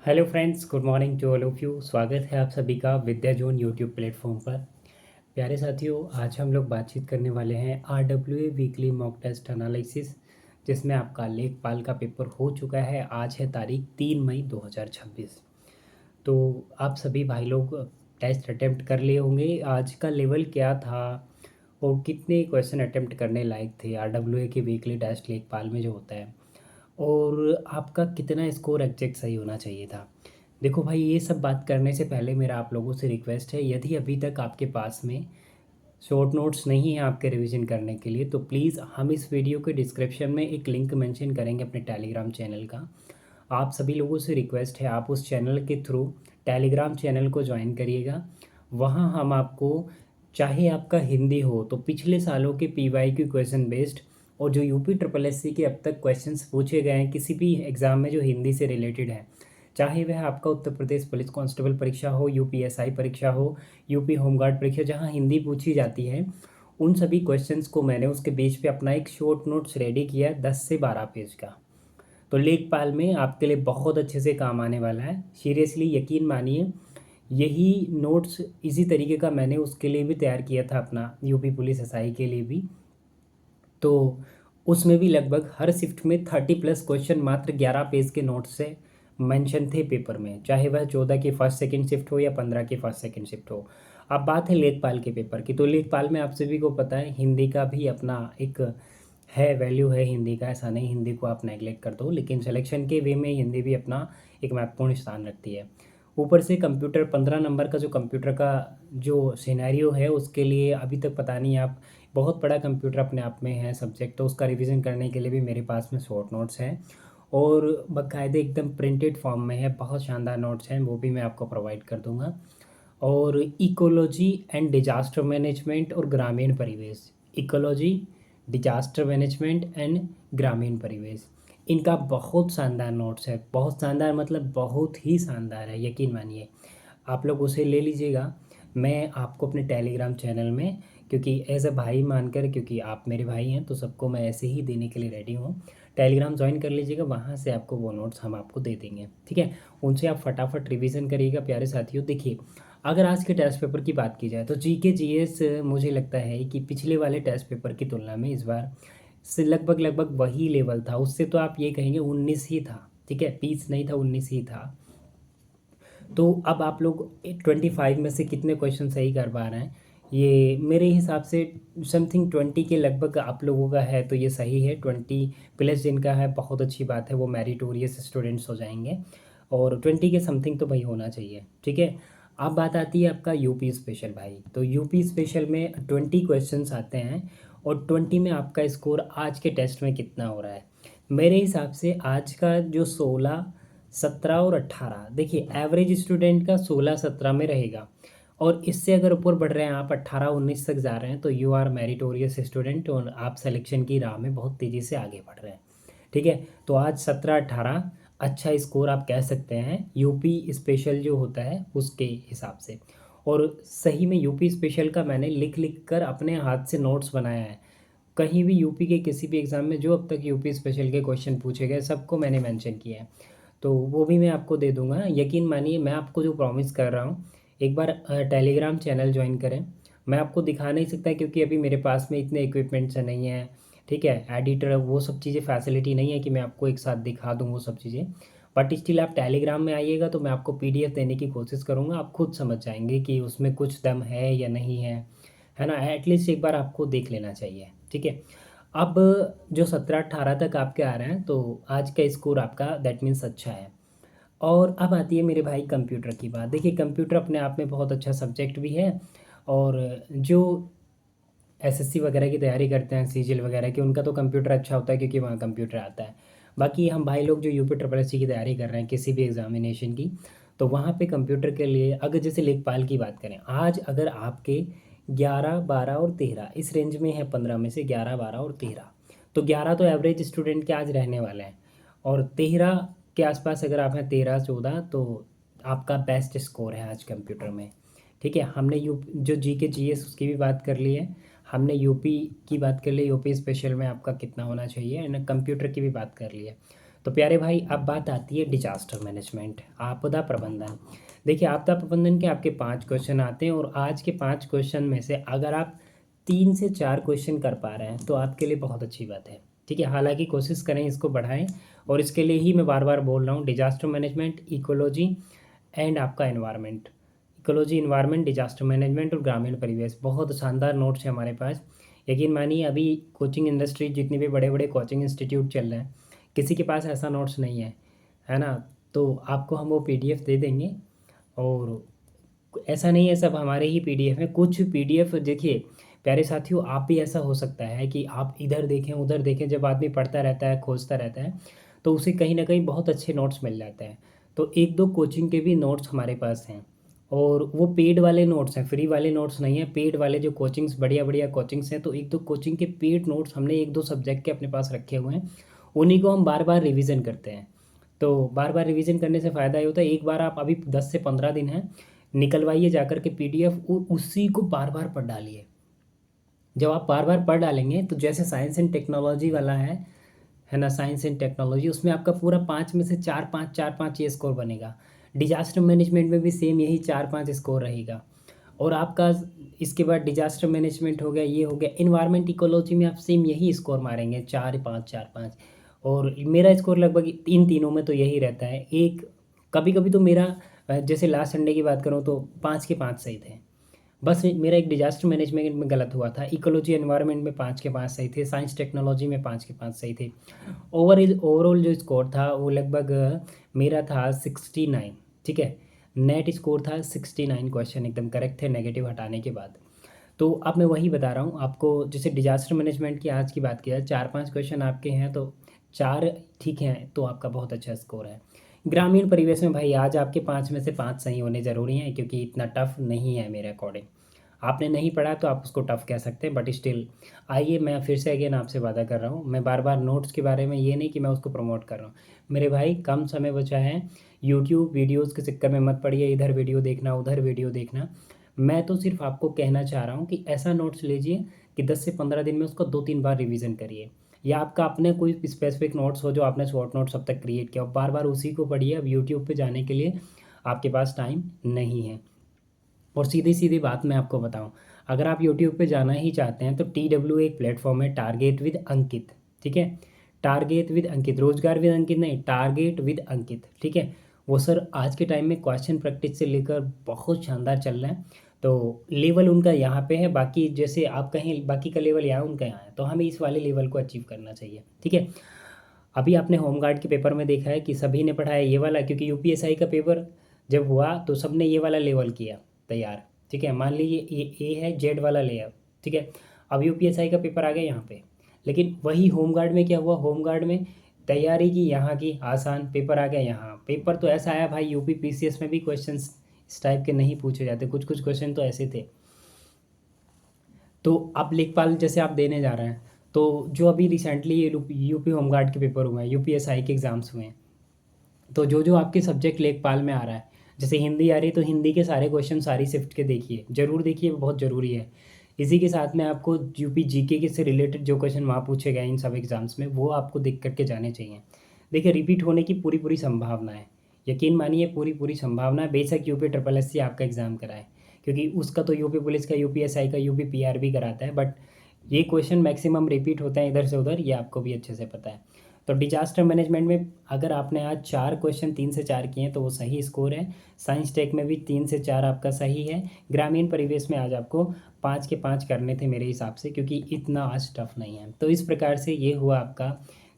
Hello friends, good morning to all of you. स्वागत है आप सभी का विद्या जोन यूट्यूब प्लेटफॉर्म पर। प्यारे साथियों, आज हम लोग बातचीत करने वाले हैं RWA weekly mock test analysis, जिसमें आपका लेखपाल का पेपर हो चुका है। आज है तारीख 3 मई 2026। तो आप सभी भाई लोग टेस्ट अटेम्प्ट कर लिए होंगे। आज का लेवल क्या था और कितने क्वेश्चन अटेम्प्ट करने लायक थे RWA के वीकली टेस्ट लेखपाल में जो होता है, और आपका कितना स्कोर एग्जैक्ट सही होना चाहिए था। देखो भाई, ये सब बात करने से पहले मेरा आप लोगों से रिक्वेस्ट है, यदि अभी तक आपके पास में शॉर्ट नोट्स नहीं है आपके रिवीजन करने के लिए, तो प्लीज़ हम इस वीडियो के डिस्क्रिप्शन में एक लिंक मेंशन करेंगे अपने टेलीग्राम चैनल का। आप सभी लोगों से रिक्वेस्ट है, आप उस चैनल के थ्रू टेलीग्राम चैनल को ज्वाइन करिएगा। वहाँ हम आपको, चाहे आपका हिंदी हो तो पिछले सालों के PYQ क्वेश्चन बेस्ड, और जो UP SSC के अब तक क्वेश्चंस पूछे गए हैं किसी भी एग्ज़ाम में जो हिंदी से रिलेटेड है, चाहे वह आपका उत्तर प्रदेश पुलिस कांस्टेबल परीक्षा हो, UPSI परीक्षा हो, यूपी होमगार्ड परीक्षा, जहां हिंदी पूछी जाती है, उन सभी क्वेश्चंस को मैंने उसके बेस पे अपना एक शॉर्ट नोट्स रेडी किया है 10 से 12 पेज का। तो लेखपाल में आपके लिए बहुत अच्छे से काम आने वाला है। सीरियसली यकीन मानिए, यही नोट्स इसी तरीके का मैंने उसके लिए भी तैयार किया था, अपना यूपी पुलिस SI के लिए भी। तो उसमें भी लगभग हर शिफ्ट में 30+ क्वेश्चन मात्र 11 पेज के नोट्स से मेंशन थे पेपर में, चाहे वह 14 की फर्स्ट सेकंड शिफ्ट हो या 15 की फर्स्ट सेकंड शिफ्ट हो। अब बात है लेखपाल के पेपर की, तो लेखपाल में आप सभी को पता है हिंदी का भी अपना एक है, वैल्यू है हिंदी का। ऐसा नहीं हिंदी को आप नेगलेक्ट कर दो, लेकिन सिलेक्शन के वे में हिंदी भी अपना एक महत्वपूर्ण स्थान रखती है। ऊपर से कंप्यूटर 15 नंबर का जो कंप्यूटर का जो सिनेरियो है, उसके लिए अभी तक पता नहीं, आप बहुत बड़ा कंप्यूटर अपने आप में है सब्जेक्ट, तो उसका रिवीजन करने के लिए भी मेरे पास में शॉर्ट नोट्स हैं, और बाकायदे एकदम प्रिंटेड फॉर्म में है। बहुत शानदार नोट्स हैं, वो भी मैं आपको प्रोवाइड कर दूंगा। और इकोलॉजी एंड डिजास्टर मैनेजमेंट और ग्रामीण परिवेश, इकोलॉजी, डिजास्टर मैनेजमेंट एंड ग्रामीण परिवेश, इनका बहुत शानदार नोट्स है। बहुत शानदार मतलब बहुत ही शानदार है, यकीन मानिए। आप लोग उसे ले लीजिएगा। मैं आपको अपने टेलीग्राम चैनल में, क्योंकि एज अ भाई मानकर, क्योंकि आप मेरे भाई हैं, तो सबको मैं ऐसे ही देने के लिए रेडी हूँ। टेलीग्राम ज्वाइन कर लीजिएगा, वहाँ से आपको वो नोट्स हम आपको दे देंगे, ठीक है। उनसे आप फटाफट रिवीजन करिएगा प्यारे साथियों। देखिए, अगर आज के टेस्ट पेपर की बात की जाए तो GK GS मुझे लगता है कि पिछले वाले टेस्ट पेपर की तुलना में इस बार से लगभग लगभग वही लेवल था। उससे तो आप ये कहेंगे 19 ही था, ठीक है, 30 नहीं था, 19 ही था। तो अब आप लोग 25 में से कितने क्वेश्चन सही कर पा रहे हैं, ये मेरे हिसाब से समथिंग 20 के लगभग आप लोगों का है, तो ये सही है। 20+ जिनका है, बहुत अच्छी बात है, वो मेरिटोरियस स्टूडेंट्स हो जाएंगे, और 20 के समथिंग तो भाई होना चाहिए, ठीक है। अब बात आती है आपका यूपी स्पेशल भाई, तो यूपी स्पेशल में 20 क्वेश्चंस आते हैं, और 20 में आपका स्कोर आज के टेस्ट में कितना हो रहा है। मेरे हिसाब से आज का जो 16, 17 और 18, देखिए एवरेज स्टूडेंट का 16 17 में रहेगा, और इससे अगर ऊपर बढ़ रहे हैं आप, 18 19 तक जा रहे हैं, तो यू आर मेरिटोरियस स्टूडेंट, और आप सिलेक्शन की राह में बहुत तेज़ी से आगे बढ़ रहे हैं, ठीक है। तो आज 17 18 अच्छा स्कोर आप कह सकते हैं यूपी स्पेशल जो होता है उसके हिसाब से। और सही में यूपी स्पेशल का मैंने लिख लिख कर अपने हाथ से नोट्स बनाया है। कहीं भी यूपी के किसी भी एग्ज़ाम में जो अब तक यूपी स्पेशल के क्वेश्चन पूछे गए, सबको मैंने मेंशन किया है, तो वो भी मैं आपको दे दूंगा। यकीन मानिए, मैं आपको जो प्रॉमिस कर रहा हूँ, एक बार टेलीग्राम चैनल ज्वाइन करें। मैं आपको दिखा नहीं सकता क्योंकि अभी मेरे पास में इतने इक्विपमेंट्स नहीं हैं, ठीक है, एडिटर वो सब चीज़ें फैसिलिटी नहीं है कि मैं आपको एक साथ दिखा दूँ वो सब चीज़ें। बट स्टिल आप टेलीग्राम में आइएगा तो मैं आपको PDF देने की कोशिश करूँगा, आप खुद समझ जाएंगे कि उसमें कुछ दम है या नहीं है ना। एटलीस्ट एक बार आपको देख लेना चाहिए, ठीक है। अब जो 17 18 तक आपके आ रहे हैं, तो आज का स्कोर आपका दैट मीन्स अच्छा है। और अब आती है मेरे भाई कंप्यूटर की बात। देखिए, कंप्यूटर अपने आप में बहुत अच्छा सब्जेक्ट भी है, और जो SSC वगैरह की तैयारी करते हैं, CGL वगैरह की, उनका तो कंप्यूटर अच्छा होता है क्योंकि वहाँ कंप्यूटर आता है। बाकी हम भाई लोग जो UP SSC की तैयारी कर रहे हैं किसी भी एग्जामिनेशन की, तो वहाँ पे कंप्यूटर के लिए अगर जैसे लेखपाल की बात करें, आज अगर आपके 11 12 और 13 इस रेंज में है, 15 में से 11 12 और 13, तो 11 तो एवरेज स्टूडेंट के आज रहने वाले हैं, और 13 के आसपास अगर आप हैं, 13 14, तो आपका बेस्ट स्कोर है आज कंप्यूटर में, ठीक है। हमने जो GK GS उसकी भी बात कर ली है, हमने यूपी की बात कर ली, यूपी स्पेशल में आपका कितना होना चाहिए, एंड कंप्यूटर की भी बात कर ली है। तो प्यारे भाई अब बात आती है डिजास्टर मैनेजमेंट, आपदा प्रबंधन। देखिए आपदा प्रबंधन के आपके 5 क्वेश्चन आते हैं और आज के 5 क्वेश्चन में से अगर आप 3 से 4 क्वेश्चन कर पा रहे हैं तो आपके लिए बहुत अच्छी बात है। ठीक है, हालांकि कोशिश करें इसको बढ़ाएं और इसके लिए ही मैं बार बार बोल रहा हूँ डिजास्टर मैनेजमेंट, इकोलॉजी एंड आपका environment. Ecology, environment, disaster management और ग्रामीण परिवेश, बहुत शानदार नोट्स है हमारे पास। यकीन मानिए अभी कोचिंग इंडस्ट्री, जितने भी बड़े बड़े कोचिंग इंस्टीट्यूट चल रहे हैं, किसी के पास ऐसा नोट्स नहीं है ना। तो आपको हम वो पीडीएफ दे देंगे और ऐसा नहीं है सब हमारे ही पीडीएफ है, कुछ पीडीएफ देखिए प्यारे साथियों, आप भी ऐसा हो सकता है कि आप इधर देखें उधर देखें, जब आदमी पढ़ता रहता है खोजता रहता है तो उसे कहीं ना कहीं बहुत अच्छे नोट्स मिल जाते हैं। तो एक दो कोचिंग के भी नोट्स हमारे पास हैं और वो पेड वाले नोट्स हैं, फ्री वाले नोट्स नहीं हैं, पेड वाले जो कोचिंग्स बढ़िया बढ़िया कोचिंग्स हैं। तो एक दो कोचिंग के पेड नोट्स हमने एक दो सब्जेक्ट के अपने पास रखे हुए हैं, उन्हीं को हम बार बार रिवीजन करते हैं। तो बार बार रिवीजन करने से फ़ायदा ये होता है, एक बार आप अभी 10 से 15 दिन है निकलवाइए जाकर के पीडीएफ, उसी को बार बार पढ़ डालिए। जब आप बार बार पढ़ डालेंगे तो जैसे साइंस एंड टेक्नोलॉजी वाला है ना, साइंस एंड टेक्नोलॉजी, उसमें आपका पूरा 5 में से 4-5 ये स्कोर बनेगा। डिजास्टर मैनेजमेंट में भी सेम यही 4-5 स्कोर रहेगा। और आपका इसके बाद डिजास्टर मैनेजमेंट हो गया, ये हो गया, इन्वायरमेंट इकोलॉजी में आप सेम यही स्कोर मारेंगे 4-5 4-5। और मेरा स्कोर लगभग इन तीनों में तो यही रहता है। एक कभी कभी तो मेरा जैसे लास्ट संडे की बात करूँ तो 5 के 5 सही थे। बस मेरा एक डिजास्टर मैनेजमेंट में गलत हुआ था, इकोलॉजी एनवायरनमेंट में 5 के 5 सही थे, साइंस टेक्नोलॉजी में 5 के 5 सही थे। ओवरऑल जो स्कोर था वो लगभग मेरा था 69। ठीक है, नेट स्कोर था 69, क्वेश्चन एकदम करेक्ट थे नेगेटिव हटाने के बाद। तो अब मैं वही बता रहा हूँ आपको, जैसे डिजास्टर मैनेजमेंट की आज की बात किया, 4-5 क्वेश्चन आपके हैं तो 4 ठीक हैं तो आपका बहुत अच्छा स्कोर है। ग्रामीण परिवेश में भाई आज आपके 5 में से 5 सही होने ज़रूरी हैं, क्योंकि इतना टफ नहीं है मेरे अकॉर्डिंग। आपने नहीं पढ़ा तो आप उसको टफ कह सकते हैं, बट स्टिल आइए, मैं फिर से अगेन आपसे वादा कर रहा हूँ, मैं बार बार नोट्स के बारे में ये नहीं कि मैं उसको प्रमोट कर रहा हूँ। मेरे भाई कम समय बचा है, यूट्यूब वीडियोज़ के चक्कर में मत पड़िए, इधर वीडियो देखना उधर वीडियो देखना। मैं तो सिर्फ आपको कहना चाह रहा हूँ कि ऐसा नोट्स लीजिए कि 10 से 15 दिन में उसको 2-3 बार रिवीजन करिए, या आपका अपने कोई स्पेसिफिक नोट्स हो जो आपने शॉर्ट नोट्स अब तक क्रिएट किया, और बार बार उसी को पढ़िए। अब यूट्यूब पे जाने के लिए आपके पास टाइम नहीं है। और सीधी सीधी बात मैं आपको बताऊं, अगर आप यूट्यूब पे जाना ही चाहते हैं तो TW एक प्लेटफॉर्म है, टारगेट विद अंकित। ठीक है, टारगेट विद अंकित, रोजगार विद अंकित नहीं, टारगेट विद अंकित। ठीक है, वो सर आज के टाइम में क्वेश्चन प्रैक्टिस से लेकर बहुत शानदार चल रहा है। तो लेवल उनका यहाँ पे है, बाकी जैसे आप कहें बाकी का लेवल यहाँ उनका यहाँ है, तो हमें इस वाले लेवल को अचीव करना चाहिए। ठीक है, अभी आपने होमगार्ड के पेपर में देखा है कि सभी ने पढ़ाया ये वाला, क्योंकि यूपीएसआई का पेपर जब हुआ तो सबने ये वाला लेवल किया तैयार। ठीक है, मान लीजिए ये है जेड वाला लेयर। ठीक है, अब यूपीएसआई का पेपर आ गया यहाँ पे, लेकिन वही होमगार्ड में क्या हुआ, होमगार्ड में तैयारी की यहाँ की आसान, पेपर आ गया यहाँ। पेपर तो ऐसा आया भाई, यूपी पीसीएस में भी क्वेश्चन इस टाइप के नहीं पूछे जाते, कुछ कुछ क्वेश्चन तो ऐसे थे। तो अब लेखपाल जैसे आप देने जा रहे हैं, तो जो अभी रिसेंटली ये यूपी होमगार्ड के पेपर हुए हैं, यूपीएसआई के एग्ज़ाम्स हुए हैं, तो जो जो आपके सब्जेक्ट लेखपाल में आ रहा है, जैसे हिंदी आ रही है तो हिंदी के सारे क्वेश्चन सारी शिफ्ट के देखिए, ज़रूर देखिए, वो बहुत ज़रूरी है। इसी के साथ में आपको यूपी जीके के से रिलेटेड जो क्वेश्चन वहाँ पूछे गए इन सब एग्ज़ाम्स में, वो आपको देख करके जाने चाहिए। देखिए रिपीट होने की पूरी पूरी संभावना है, यकीन मानिए पूरी पूरी संभावना है। बेशक यूपी ट्रिपल एस सी आपका एग्ज़ाम कराए, क्योंकि उसका तो यूपी पुलिस का, यूपीएसआई का, यूपी पीआरबी कराता है, बट ये क्वेश्चन मैक्सिमम रिपीट होते हैं इधर से उधर, ये आपको भी अच्छे से पता है। तो डिजास्टर मैनेजमेंट में अगर आपने आज 4 क्वेश्चन 3 से 4 किए हैं तो वो सही स्कोर है। साइंस टेक में भी 3 से 4 आपका सही है। ग्रामीण परिवेश में आज आपको 5 के 5 करने थे मेरे हिसाब से, क्योंकि इतना आज टफ नहीं है। तो इस प्रकार से ये हुआ आपका,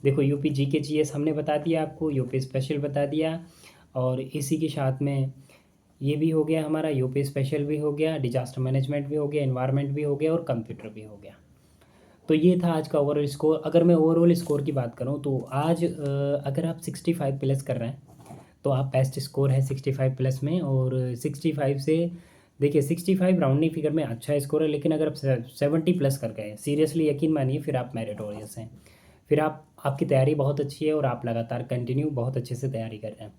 देखो यूपी जीके जीएस हमने बता दिया आपको, यूपी स्पेशल बता दिया, और इसी के साथ में ये भी हो गया हमारा, यूपी स्पेशल भी हो गया, डिजास्टर मैनेजमेंट भी हो गया, एनवायरनमेंट भी हो गया और कंप्यूटर भी हो गया। तो ये था आज का ओवरऑल स्कोर। अगर मैं ओवरऑल स्कोर की बात करूँ तो आज अगर आप 65 प्लस कर रहे हैं तो आप बेस्ट स्कोर है 65 प्लस में। और 65 से देखिए 65 राउंडिंग फिगर में अच्छा स्कोर है, लेकिन अगर आप 70 प्लस कर गए, सीरियसली यकीन मानिए फिर आप मेरिटोरियस हैं, फिर आपकी तैयारी बहुत अच्छी है और आप लगातार कंटिन्यू बहुत अच्छे से तैयारी कर रहे हैं।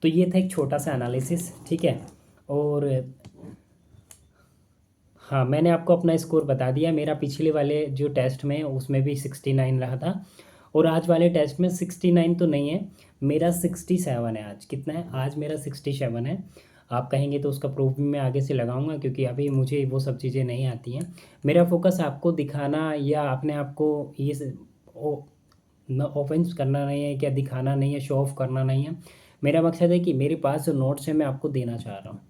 तो ये था एक छोटा सा एनालिसिस। ठीक है, और हाँ मैंने आपको अपना स्कोर बता दिया, मेरा पिछले वाले जो टेस्ट में उसमें भी 69 रहा था, और आज वाले टेस्ट में 69 तो नहीं है, मेरा 67 है। आज कितना है? आज मेरा 67 है। आप कहेंगे तो उसका प्रूफ भी मैं आगे से लगाऊंगा, क्योंकि अभी मुझे वो सब चीज़ें नहीं आती हैं। मेरा फोकस आपको दिखाना या अपने आप को न ऑफेंस करना नहीं है, क्या दिखाना नहीं है, शो ऑफ करना नहीं है। मेरा मकसद है कि मेरे पास जो नोट्स है मैं आपको देना चाह रहा हूँ।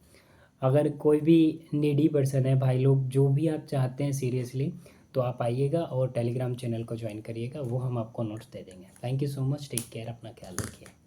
अगर कोई भी नीडी पर्सन है, भाई लोग, जो भी आप चाहते हैं सीरियसली, तो आप आइएगा और टेलीग्राम चैनल को ज्वाइन करिएगा, वो हम आपको नोट्स दे देंगे। Thank you so much, take care, अपना ख्याल रखिए।